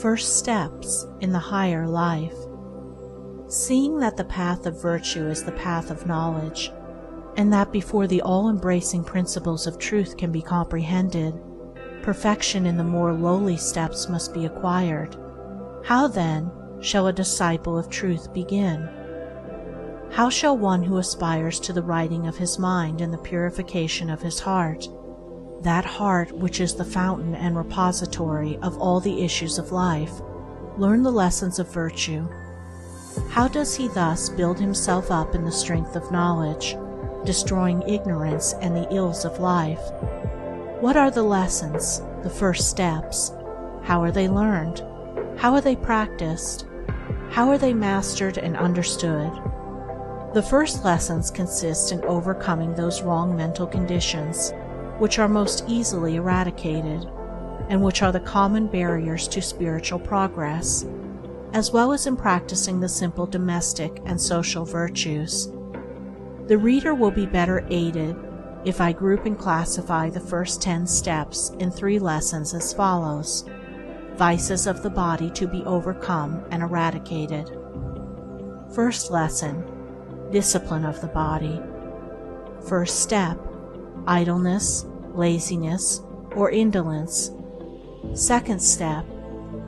First steps in the higher life. Seeing that the path of virtue is the path of knowledge, and that before the all-embracing principles of truth can be comprehended, perfection in the more lowly steps must be acquired, how then shall a disciple of truth begin? How shall one who aspires to the righting of his mind and the purification of his heart, that heart which is the fountain and repository of all the issues of life, learn the lessons of virtue? How does he thus build himself up in the strength of knowledge, destroying ignorance and the ills of life? What are the lessons, the first steps? How are they learned? How are they practiced? How are they mastered and understood? The first lessons consist in overcoming those wrong mental conditions which are most easily eradicated, and which are the common barriers to spiritual progress, as well as in practicing the simple domestic and social virtues. The reader will be better aided if I group and classify the first 10 steps in 3 lessons as follows: vices of the body to be overcome and eradicated. First lesson: discipline of the body. First step: idleness, laziness, or indolence. Second step: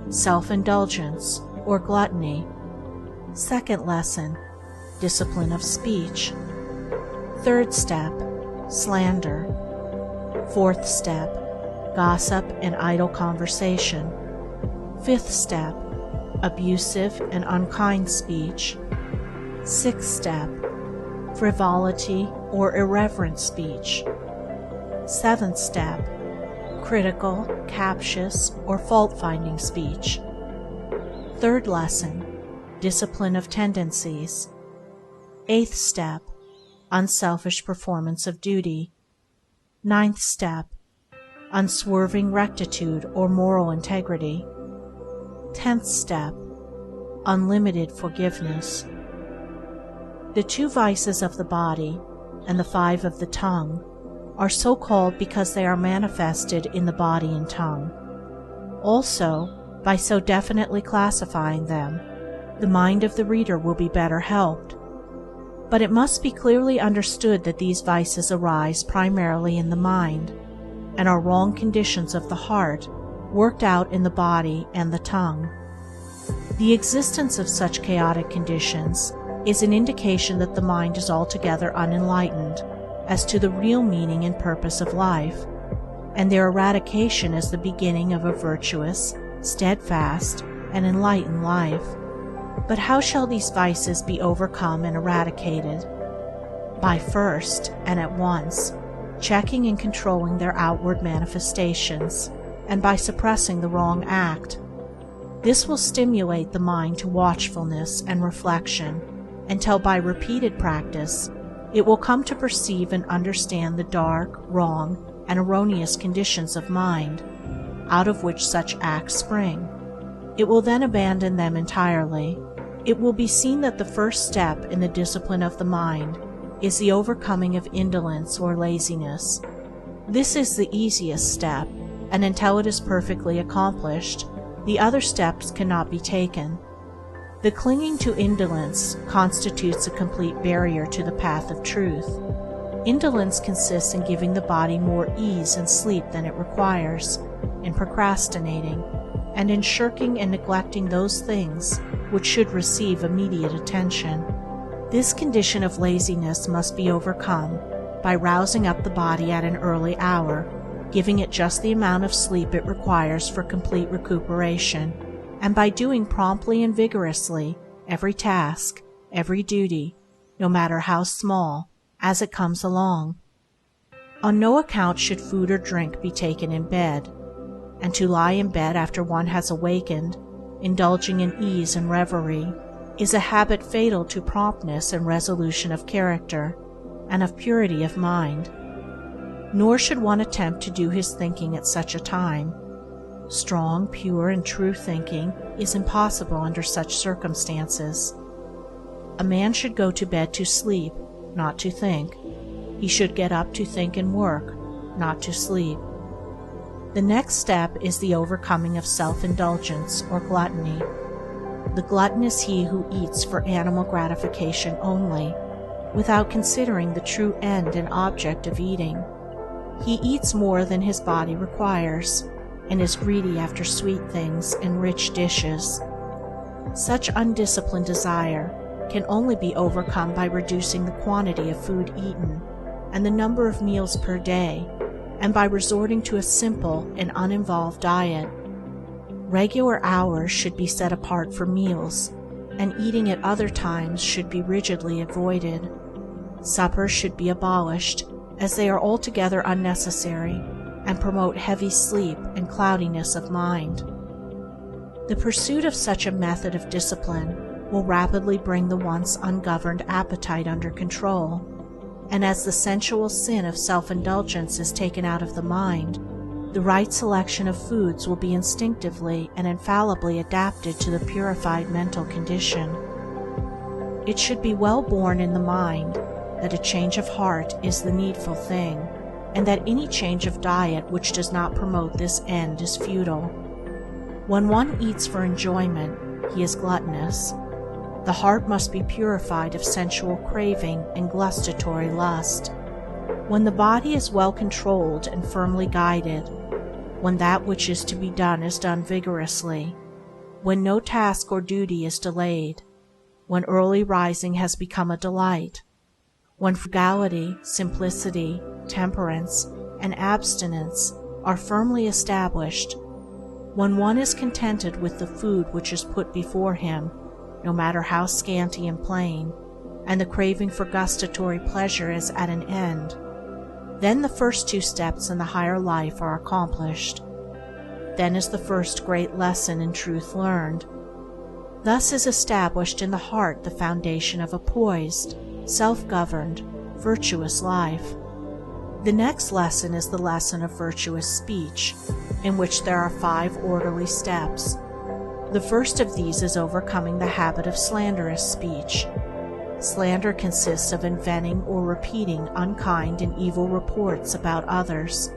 self-indulgence or gluttony. Second lesson: discipline of speech. Third step: slander. Fourth step: gossip and idle conversation. Fifth step: abusive and unkind speech. Sixth step: frivolity or irreverent speech. Seventh step: critical, captious, or fault-finding speech. Third lesson: discipline of tendencies. Eighth step: unselfish performance of duty. Ninth step: unswerving rectitude or moral integrity. 10th step: unlimited forgiveness. The 2 vices of the body and the 5 of the tongue are so called because they are manifested in the body and tongue. Also, by so definitely classifying them, the mind of the reader will be better helped. But it must be clearly understood that these vices arise primarily in the mind, and are wrong conditions of the heart worked out in the body and the tongue. The existence of such chaotic conditions is an indication that the mind is altogether unenlightened as to the real meaning and purpose of life, and their eradication is the beginning of a virtuous, steadfast, and enlightened life. But how shall these vices be overcome and eradicated? By first, and at once, checking and controlling their outward manifestations, and by suppressing the wrong act. This will stimulate the mind to watchfulness and reflection, until by repeated practice it will come to perceive and understand the dark, wrong, and erroneous conditions of mind, out of which such acts spring. It will then abandon them entirely. It will be seen that the first step in the discipline of the mind is the overcoming of indolence or laziness. This is the easiest step, and until it is perfectly accomplished, the other steps cannot be taken. The clinging to indolence constitutes a complete barrier to the path of truth. Indolence consists in giving the body more ease and sleep than it requires, in procrastinating, and in shirking and neglecting those things which should receive immediate attention. This condition of laziness must be overcome by rousing up the body at an early hour, giving it just the amount of sleep it requires for complete recuperation, and by doing promptly and vigorously every task, every duty, no matter how small, as it comes along. On no account should food or drink be taken in bed, and to lie in bed after one has awakened, indulging in ease and reverie, is a habit fatal to promptness and resolution of character, and of purity of mind. Nor should one attempt to do his thinking at such a time. Strong, pure, and true thinking is impossible under such circumstances. A man should go to bed to sleep, not to think. He should get up to think and work, not to sleep. The next step is the overcoming of self-indulgence or gluttony. The glutton is he who eats for animal gratification only, without considering the true end and object of eating. He eats more than his body requires, and is greedy after sweet things and rich dishes. Such undisciplined desire can only be overcome by reducing the quantity of food eaten and the number of meals per day, and by resorting to a simple and uninvolved diet. Regular hours should be set apart for meals, and eating at other times should be rigidly avoided. Suppers should be abolished, as they are altogether unnecessary and promote heavy sleep and cloudiness of mind. The pursuit of such a method of discipline will rapidly bring the once ungoverned appetite under control, and as the sensual sin of self-indulgence is taken out of the mind, the right selection of foods will be instinctively and infallibly adapted to the purified mental condition. It should be well borne in the mind that a change of heart is the needful thing, and that any change of diet which does not promote this end is futile. When one eats for enjoyment, he is gluttonous. The heart must be purified of sensual craving and gustatory lust. When the body is well controlled and firmly guided, when that which is to be done is done vigorously, when no task or duty is delayed, when early rising has become a delight, when frugality, simplicity, temperance, and abstinence are firmly established, when one is contented with the food which is put before him, no matter how scanty and plain, and the craving for gustatory pleasure is at an end, then the first two steps in the higher life are accomplished. Then is the first great lesson in truth learned. Thus is established in the heart the foundation of a poised, self-governed, virtuous life. The next lesson is the lesson of virtuous speech, in which there are 5 orderly steps. The first of these is overcoming the habit of slanderous speech. Slander consists of inventing or repeating unkind and evil reports about others,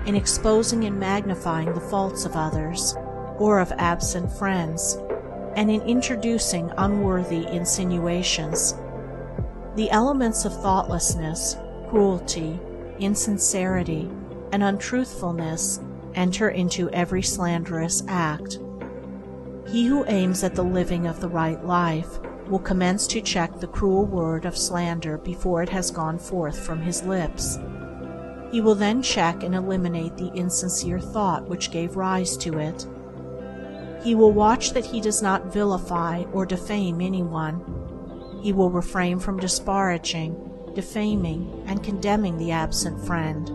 in exposing and magnifying the faults of others, or of absent friends, and in introducing unworthy insinuations. The elements of thoughtlessness, cruelty, insincerity, and untruthfulness enter into every slanderous act. He who aims at the living of the right life will commence to check the cruel word of slander before it has gone forth from his lips. He will then check and eliminate the insincere thought which gave rise to it. He will watch that he does not vilify or defame anyone. He will refrain from disparaging, defaming, and condemning the absent friend,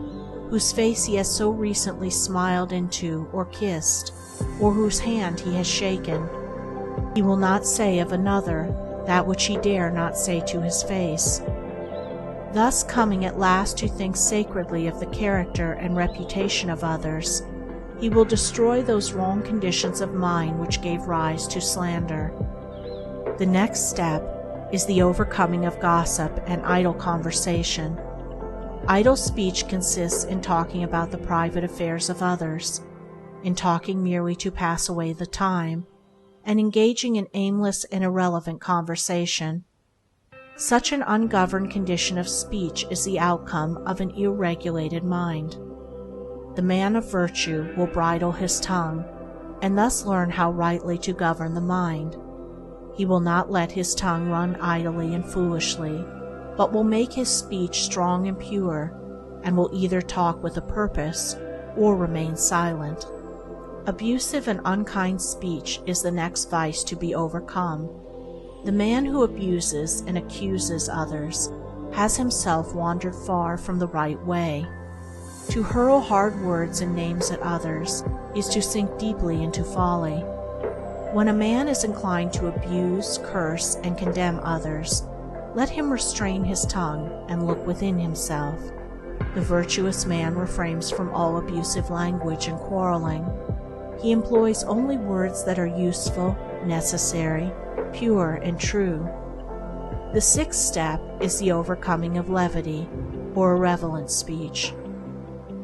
whose face he has so recently smiled into or kissed, or whose hand he has shaken. He will not say of another that which he dare not say to his face. Thus, coming at last to think sacredly of the character and reputation of others, he will destroy those wrong conditions of mind which gave rise to slander. The next step is the overcoming of gossip and idle conversation. Idle speech consists in talking about the private affairs of others, in talking merely to pass away the time, and engaging in aimless and irrelevant conversation. Such an ungoverned condition of speech is the outcome of an ill-regulated mind. The man of virtue will bridle his tongue, and thus learn how rightly to govern the mind. He will not let his tongue run idly and foolishly, but will make his speech strong and pure, and will either talk with a purpose or remain silent. Abusive and unkind speech is the next vice to be overcome. The man who abuses and accuses others has himself wandered far from the right way. To hurl hard words and names at others is to sink deeply into folly. When a man is inclined to abuse, curse, and condemn others, let him restrain his tongue and look within himself. The virtuous man refrains from all abusive language and quarreling. He employs only words that are useful, necessary, pure, and true. The sixth step is the overcoming of levity, or irrelevant speech.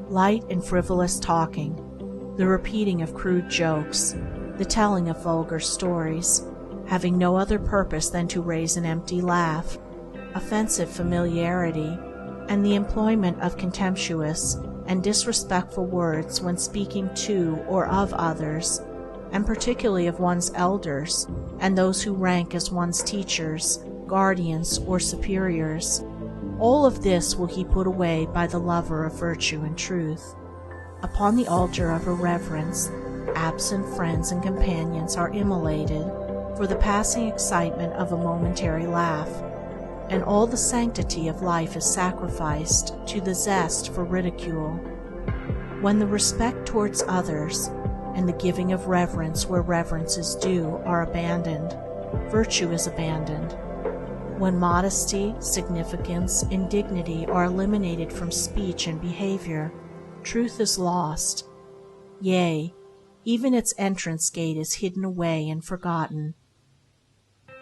Light and frivolous talking, the repeating of crude jokes, the telling of vulgar stories, having no other purpose than to raise an empty laugh, offensive familiarity, and the employment of contemptuous and disrespectful words when speaking to or of others, and particularly of one's elders and those who rank as one's teachers, guardians, or superiors. All of this will he put away by the lover of virtue and truth. Upon the altar of irreverence, absent friends and companions are immolated for the passing excitement of a momentary laugh, and all the sanctity of life is sacrificed to the zest for ridicule. When the respect towards others and the giving of reverence where reverence is due are abandoned, virtue is abandoned. When modesty, significance, and dignity are eliminated from speech and behavior, truth is lost. Yea, even its entrance gate is hidden away and forgotten.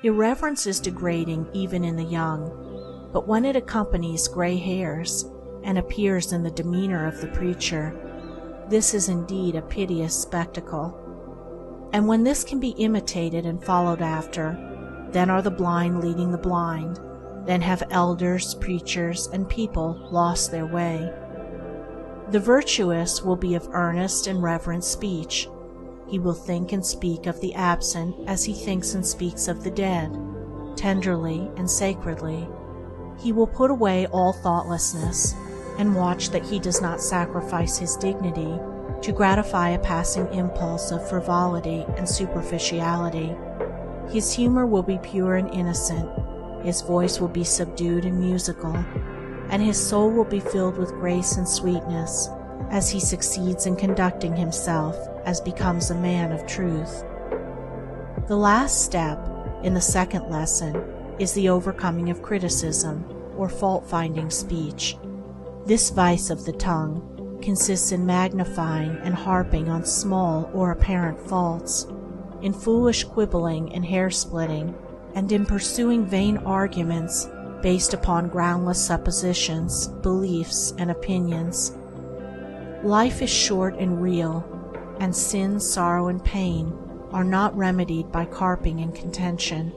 Irreverence is degrading even in the young, but when it accompanies gray hairs and appears in the demeanor of the preacher, this is indeed a piteous spectacle. And when this can be imitated and followed after, then are the blind leading the blind, then have elders, preachers, and people lost their way. The virtuous will be of earnest and reverent speech. He will think and speak of the absent as he thinks and speaks of the dead, tenderly and sacredly. He will put away all thoughtlessness, and watch that he does not sacrifice his dignity to gratify a passing impulse of frivolity and superficiality. His humor will be pure and innocent, his voice will be subdued and musical, and his soul will be filled with grace and sweetness as he succeeds in conducting himself as becomes a man of truth. The last step in the second lesson is the overcoming of criticism or fault-finding speech. This vice of the tongue consists in magnifying and harping on small or apparent faults, in foolish quibbling and hair-splitting, and in pursuing vain arguments based upon groundless suppositions, beliefs, and opinions. Life is short and real, and sin, sorrow, and pain are not remedied by carping and contention.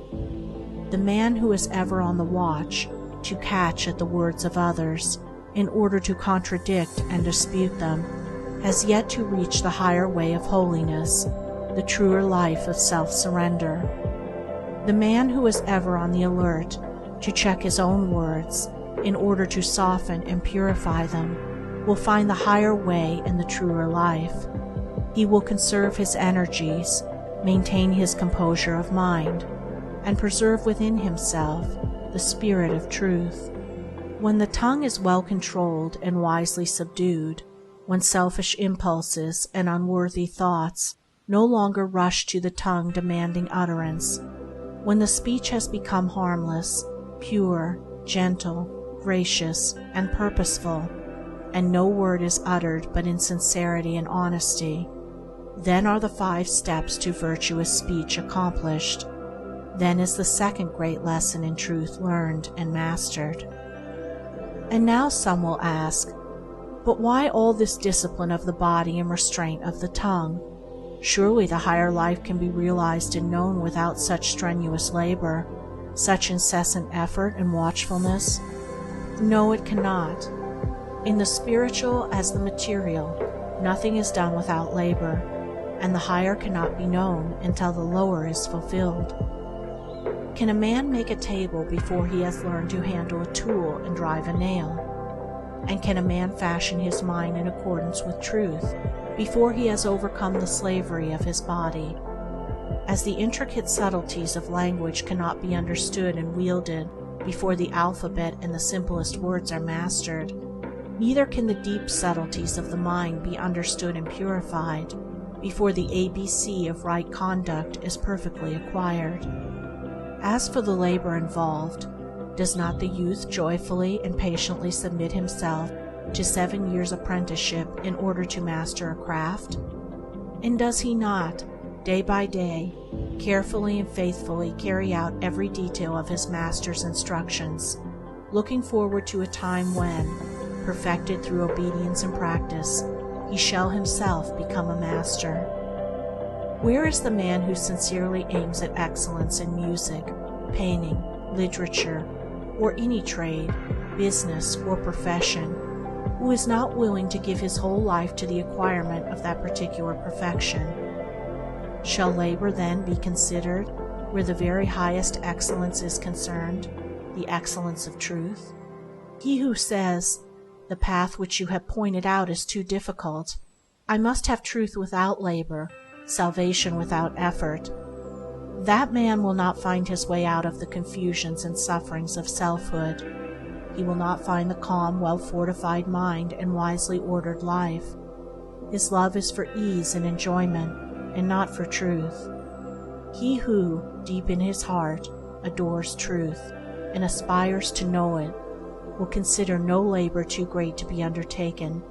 The man who is ever on the watch to catch at the words of others in order to contradict and dispute them has yet to reach the higher way of holiness, the truer life of self-surrender. The man who is ever on the alert to check his own words in order to soften and purify them will find the higher way and the truer life. He will conserve his energies, maintain his composure of mind, and preserve within himself the spirit of truth. When the tongue is well controlled and wisely subdued, when selfish impulses and unworthy thoughts no longer rush to the tongue demanding utterance, when the speech has become harmless, pure, gentle, gracious, and purposeful, and no word is uttered but in sincerity and honesty, then are the 5 steps to virtuous speech accomplished. Then is the second great lesson in truth learned and mastered. And now some will ask, but why all this discipline of the body and restraint of the tongue? Surely the higher life can be realized and known without such strenuous labor, such incessant effort and watchfulness? No, it cannot. In the spiritual as the material, nothing is done without labor, and the higher cannot be known until the lower is fulfilled. Can a man make a table before he has learned to handle a tool and drive a nail? And can a man fashion his mind in accordance with truth before he has overcome the slavery of his body? As the intricate subtleties of language cannot be understood and wielded before the alphabet and the simplest words are mastered, neither can the deep subtleties of the mind be understood and purified before the ABC of right conduct is perfectly acquired. As for the labor involved, does not the youth joyfully and patiently submit himself to 7 years' apprenticeship in order to master a craft? And does he not, day by day, carefully and faithfully carry out every detail of his master's instructions, looking forward to a time when, perfected through obedience and practice, he shall himself become a master. Where is the man who sincerely aims at excellence in music, painting, literature, or any trade, business, or profession, who is not willing to give his whole life to the acquirement of that particular perfection? Shall labor then be considered where the very highest excellence is concerned, the excellence of truth? He who says, "The path which you have pointed out is too difficult. I must have truth without labor, salvation without effort," that man will not find his way out of the confusions and sufferings of selfhood. He will not find the calm, well-fortified mind and wisely ordered life. His love is for ease and enjoyment, and not for truth. He who, deep in his heart, adores truth, and aspires to know it, will consider no labor too great to be undertaken,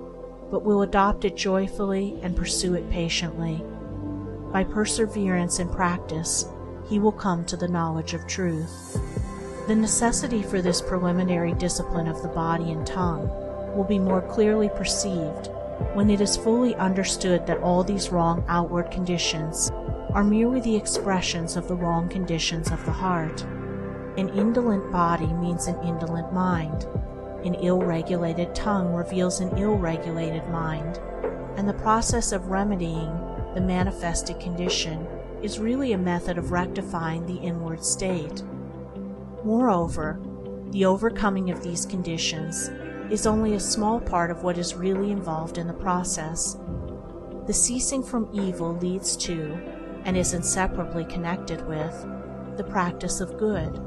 but will adopt it joyfully and pursue it patiently. By perseverance and practice, he will come to the knowledge of truth. The necessity for this preliminary discipline of the body and tongue will be more clearly perceived when it is fully understood that all these wrong outward conditions are merely the expressions of the wrong conditions of the heart. An indolent body means an indolent mind. An ill-regulated tongue reveals an ill-regulated mind, and the process of remedying the manifested condition is really a method of rectifying the inward state. Moreover, the overcoming of these conditions is only a small part of what is really involved in the process. The ceasing from evil leads to, and is inseparably connected with, the practice of good.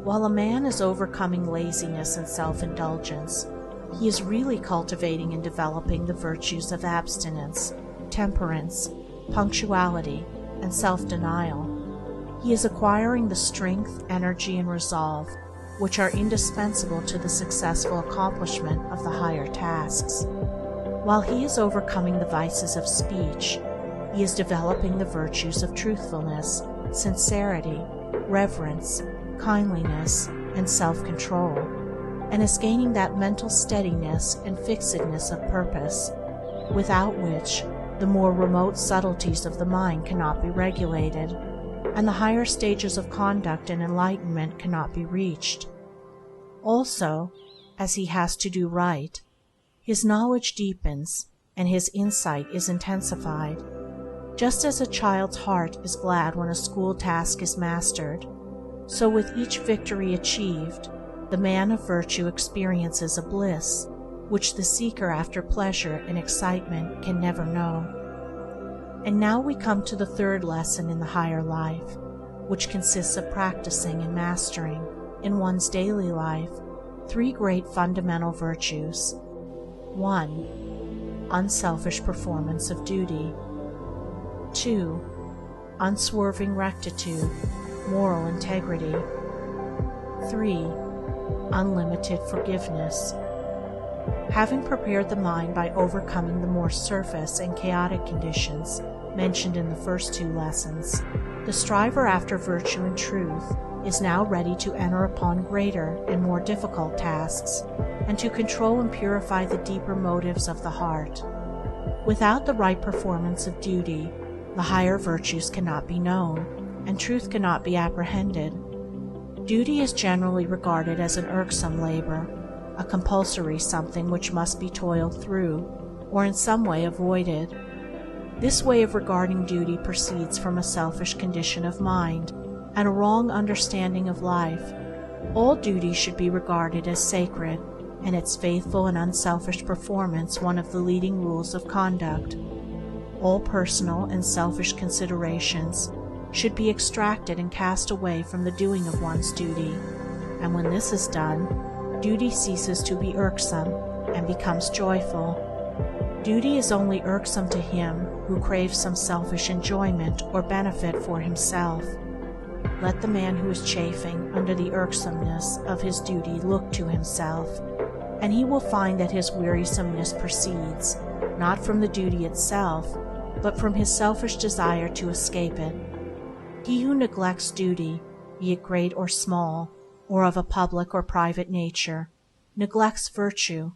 While a man is overcoming laziness and self-indulgence, he is really cultivating and developing the virtues of abstinence, temperance, punctuality, and self-denial. He is acquiring the strength, energy, and resolve which are indispensable to the successful accomplishment of the higher tasks. While he is overcoming the vices of speech, he is developing the virtues of truthfulness, sincerity, reverence, kindliness, and self-control, and is gaining that mental steadiness and fixedness of purpose, without which the more remote subtleties of the mind cannot be regulated, and the higher stages of conduct and enlightenment cannot be reached. Also, as he has to do right, his knowledge deepens and his insight is intensified. Just as a child's heart is glad when a school task is mastered, so with each victory achieved, the man of virtue experiences a bliss which the seeker after pleasure and excitement can never know. And now we come to the third lesson in the higher life, which consists of practicing and mastering, in one's daily life, three great fundamental virtues. 1. Unselfish performance of duty. 2. Unswerving rectitude, moral integrity. 3. Unlimited forgiveness. Having prepared the mind by overcoming the more surface and chaotic conditions mentioned in the first two lessons, the striver after virtue and truth is now ready to enter upon greater and more difficult tasks, and to control and purify the deeper motives of the heart. Without the right performance of duty, the higher virtues cannot be known, and truth cannot be apprehended. Duty is generally regarded as an irksome labor, a compulsory something which must be toiled through, or in some way avoided. This way of regarding duty proceeds from a selfish condition of mind and a wrong understanding of life. All duty should be regarded as sacred, and its faithful and unselfish performance one of the leading rules of conduct. All personal and selfish considerations should be extracted and cast away from the doing of one's duty, and when this is done, duty ceases to be irksome and becomes joyful. Duty is only irksome to him who craves some selfish enjoyment or benefit for himself. Let the man who is chafing under the irksomeness of his duty look to himself, and he will find that his wearisomeness proceeds, not from the duty itself, but from his selfish desire to escape it. He who neglects duty, be it great or small, or of a public or private nature, neglects virtue.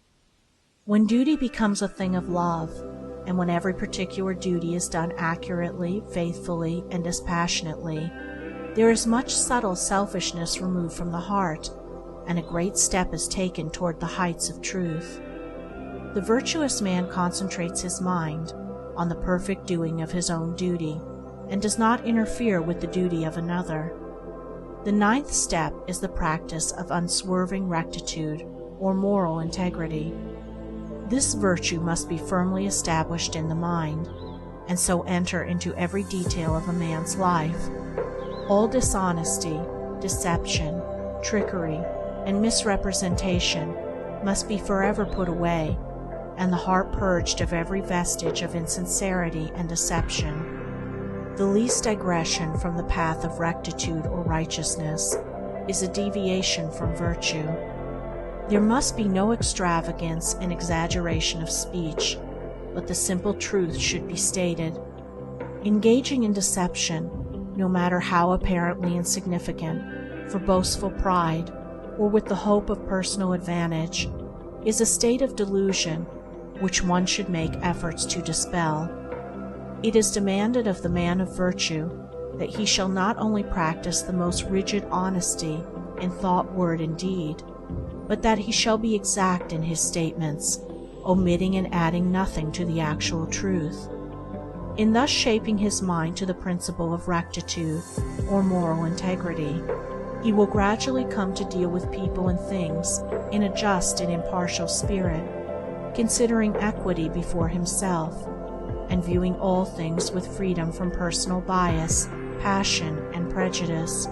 When duty becomes a thing of love, and when every particular duty is done accurately, faithfully, and dispassionately, there is much subtle selfishness removed from the heart, and a great step is taken toward the heights of truth. The virtuous man concentrates his mind on the perfect doing of his own duty, and does not interfere with the duty of another. The 9th step is the practice of unswerving rectitude, or moral integrity. This virtue must be firmly established in the mind, and so enter into every detail of a man's life. All dishonesty, deception, trickery, and misrepresentation must be forever put away, and the heart purged of every vestige of insincerity and deception. The least digression from the path of rectitude or righteousness is a deviation from virtue. There must be no extravagance and exaggeration of speech, but the simple truth should be stated. Engaging in deception, no matter how apparently insignificant, for boastful pride, or with the hope of personal advantage, is a state of delusion which one should make efforts to dispel. It is demanded of the man of virtue that he shall not only practice the most rigid honesty in thought, word, and deed, but that he shall be exact in his statements, omitting and adding nothing to the actual truth. In thus shaping his mind to the principle of rectitude or moral integrity, he will gradually come to deal with people and things in a just and impartial spirit, considering equity before himself, and viewing all things with freedom from personal bias, passion, and prejudice.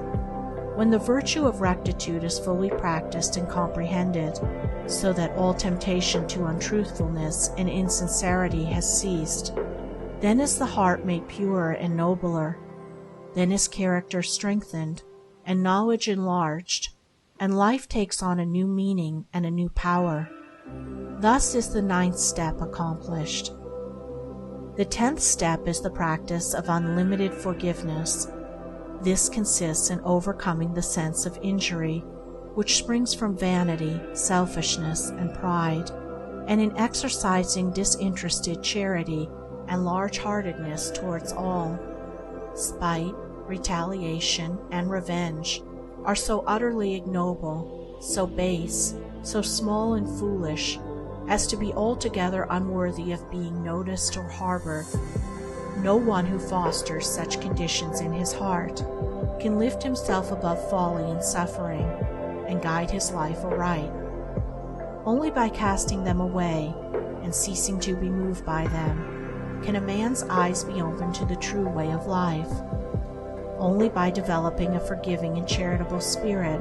When the virtue of rectitude is fully practiced and comprehended, so that all temptation to untruthfulness and insincerity has ceased, then is the heart made purer and nobler, then is character strengthened, and knowledge enlarged, and life takes on a new meaning and a new power. Thus is the 9th step accomplished. The 10th step is the practice of unlimited forgiveness. This consists in overcoming the sense of injury which springs from vanity, selfishness, and pride, and in exercising disinterested charity and large-heartedness towards all. Spite, retaliation, and revenge are so utterly ignoble, so base, so small and foolish, as to be altogether unworthy of being noticed or harbored. No one who fosters such conditions in his heart can lift himself above folly and suffering, and guide his life aright. Only by casting them away, and ceasing to be moved by them, can a man's eyes be opened to the true way of life. Only by developing a forgiving and charitable spirit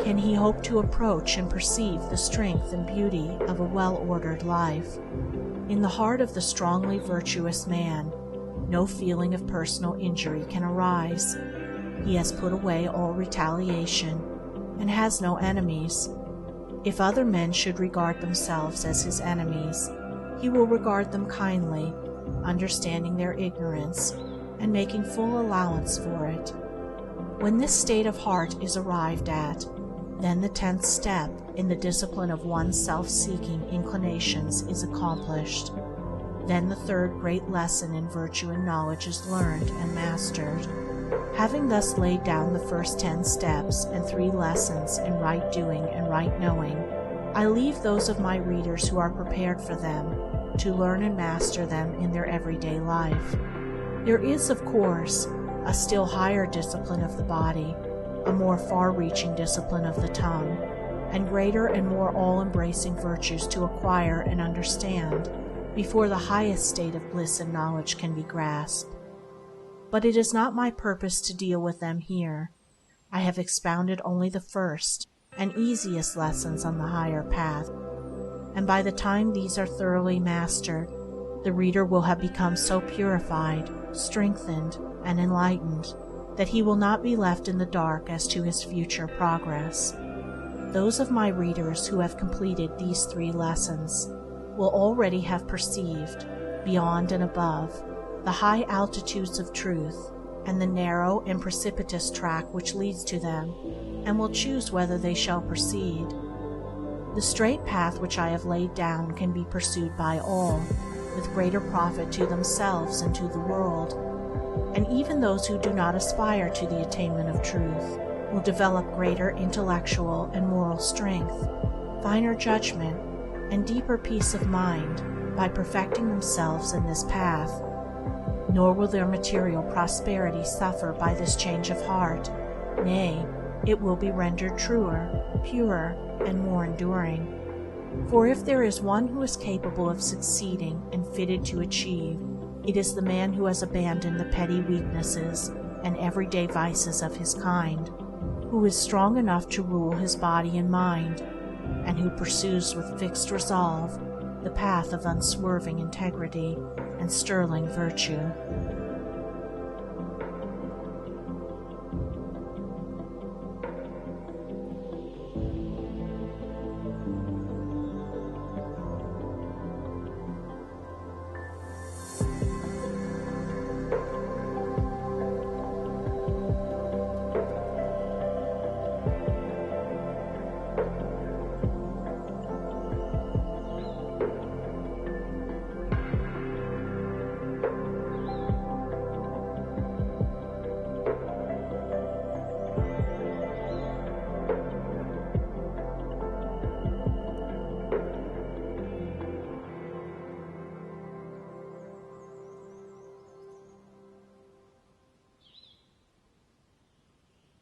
can he hope to approach and perceive the strength and beauty of a well-ordered life. In the heart of the strongly virtuous man, no feeling of personal injury can arise. He has put away all retaliation, and has no enemies. If other men should regard themselves as his enemies, he will regard them kindly, understanding their ignorance, and making full allowance for it. When this state of heart is arrived at, then the 10th step in the discipline of one's self-seeking inclinations is accomplished. Then the 3rd great lesson in virtue and knowledge is learned and mastered. Having thus laid down the first 10 steps and 3 lessons in right doing and right knowing, I leave those of my readers who are prepared for them to learn and master them in their everyday life. There is, of course, a still higher discipline of the body, a more far-reaching discipline of the tongue, and greater and more all-embracing virtues to acquire and understand before the highest state of bliss and knowledge can be grasped. But it is not my purpose to deal with them here. I have expounded only the first and easiest lessons on the higher path, and by the time these are thoroughly mastered, the reader will have become so purified, strengthened, and enlightened that he will not be left in the dark as to his future progress. Those of my readers who have completed these 3 lessons will already have perceived, beyond and above, the high altitudes of truth and the narrow and precipitous track which leads to them, and will choose whether they shall proceed. The straight path which I have laid down can be pursued by all, with greater profit to themselves and to the world. And even those who do not aspire to the attainment of truth will develop greater intellectual and moral strength, finer judgment, and deeper peace of mind by perfecting themselves in this path. Nor will their material prosperity suffer by this change of heart. Nay, it will be rendered truer, purer, and more enduring. For if there is one who is capable of succeeding and fitted to achieve, it is the man who has abandoned the petty weaknesses and everyday vices of his kind, who is strong enough to rule his body and mind, and who pursues with fixed resolve the path of unswerving integrity and sterling virtue.